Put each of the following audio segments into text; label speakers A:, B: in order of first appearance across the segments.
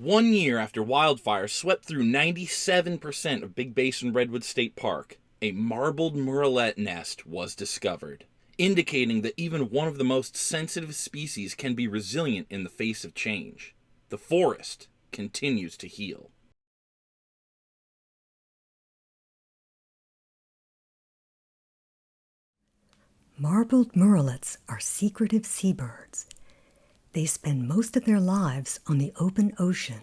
A: 1 year after wildfire swept through 97% of Big Basin Redwoods State Park, a marbled murrelet nest was discovered, indicating that even one of the most sensitive species can be resilient in the face of change. The forest continues to heal.
B: Marbled murrelets are secretive seabirds. They spend most of their lives on the open ocean,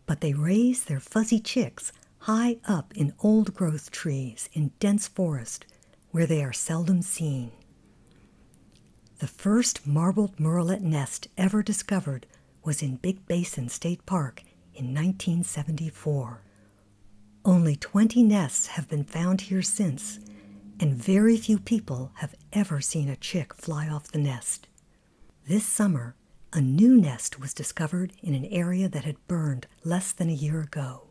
B: but they raise their fuzzy chicks high up in old-growth trees in dense forest where they are seldom seen. The first marbled murrelet nest ever discovered was in Big Basin State Park in 1974. Only 20 nests have been found here since, and very few people have ever seen a chick fly off the nest. This summer, a new nest was discovered in an area that had burned less than a year ago.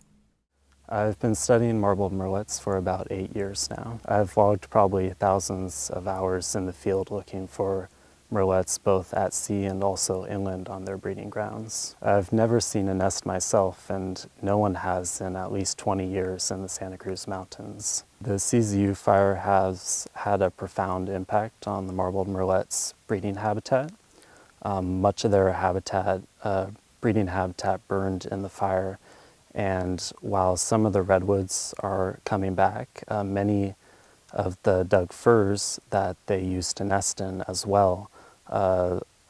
C: I've been studying marbled murrelets for about 8 years now. I've logged probably thousands of hours in the field looking for murrelets both at sea and also inland on their breeding grounds. I've never seen a nest myself, and no one has in at least 20 years in the Santa Cruz Mountains. The CZU fire has had a profound impact on the marbled murrelet's breeding habitat. Much of their habitat, breeding habitat burned in the fire, and while some of the redwoods are coming back, many of the Doug firs that they used to nest in as well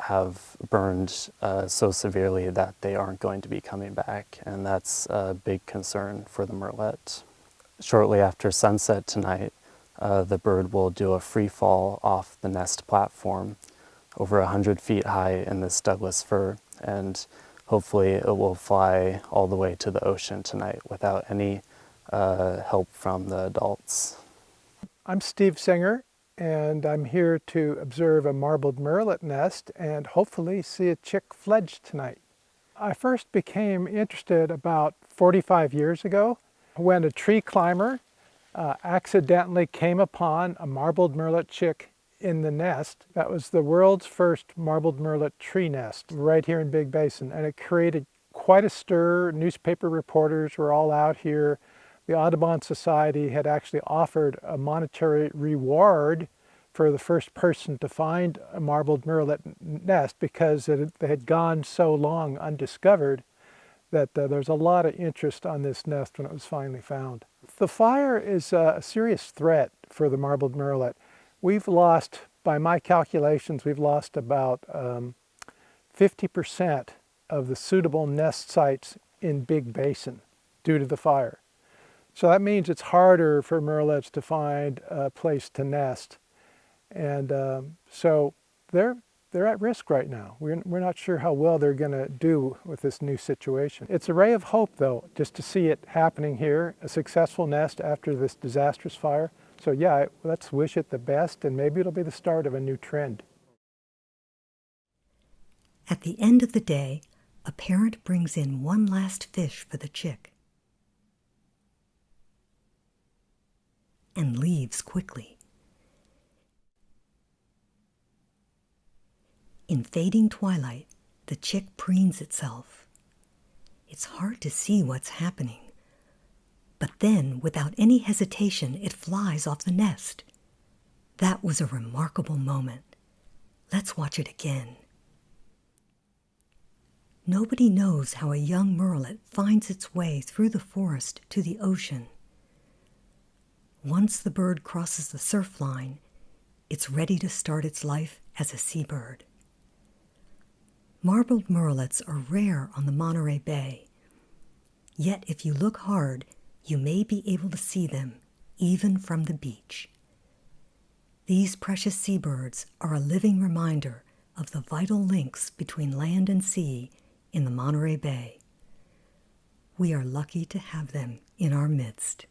C: have burned so severely that they aren't going to be coming back, and that's a big concern for the murrelet. Shortly after sunset tonight, the bird will do a free fall off the nest platform over 100 feet high in this Douglas fir, and hopefully it will fly all the way to the ocean tonight without any help from the adults.
D: I'm Steve Singer, and I'm here to observe a marbled murrelet nest and hopefully see a chick fledge tonight. I first became interested about 45 years ago when a tree climber accidentally came upon a marbled murrelet chick in the nest. That was the world's first marbled murrelet tree nest right here in Big Basin, and it created quite a stir. Newspaper reporters were all out here. The Audubon Society had actually offered a monetary reward for the first person to find a marbled murrelet nest because they had gone so long undiscovered that there's a lot of interest on this nest when it was finally found. The fire is a serious threat for the marbled murrelet. We've lost, by my calculations, we've lost about 50% of the suitable nest sites in Big Basin due to the fire. So that means it's harder for murrelets to find a place to nest. And so they're at risk right now. We're not sure how well they're going to do with this new situation. It's a ray of hope, though, just to see it happening here, a successful nest after this disastrous fire. So yeah, let's wish it the best, and maybe it'll be the start of a new trend.
B: At the end of the day, a parent brings in one last fish for the chick and leaves quickly. In fading twilight, the chick preens itself. It's hard to see what's happening, but then, without any hesitation, it flies off the nest. That was a remarkable moment. Let's watch it again. Nobody knows how a young murrelet finds its way through the forest to the ocean. Once the bird crosses the surf line, it's ready to start its life as a seabird. Marbled murrelets are rare on the Monterey Bay. Yet if you look hard, you may be able to see them, even from the beach. These precious seabirds are a living reminder of the vital links between land and sea in the Monterey Bay. We are lucky to have them in our midst.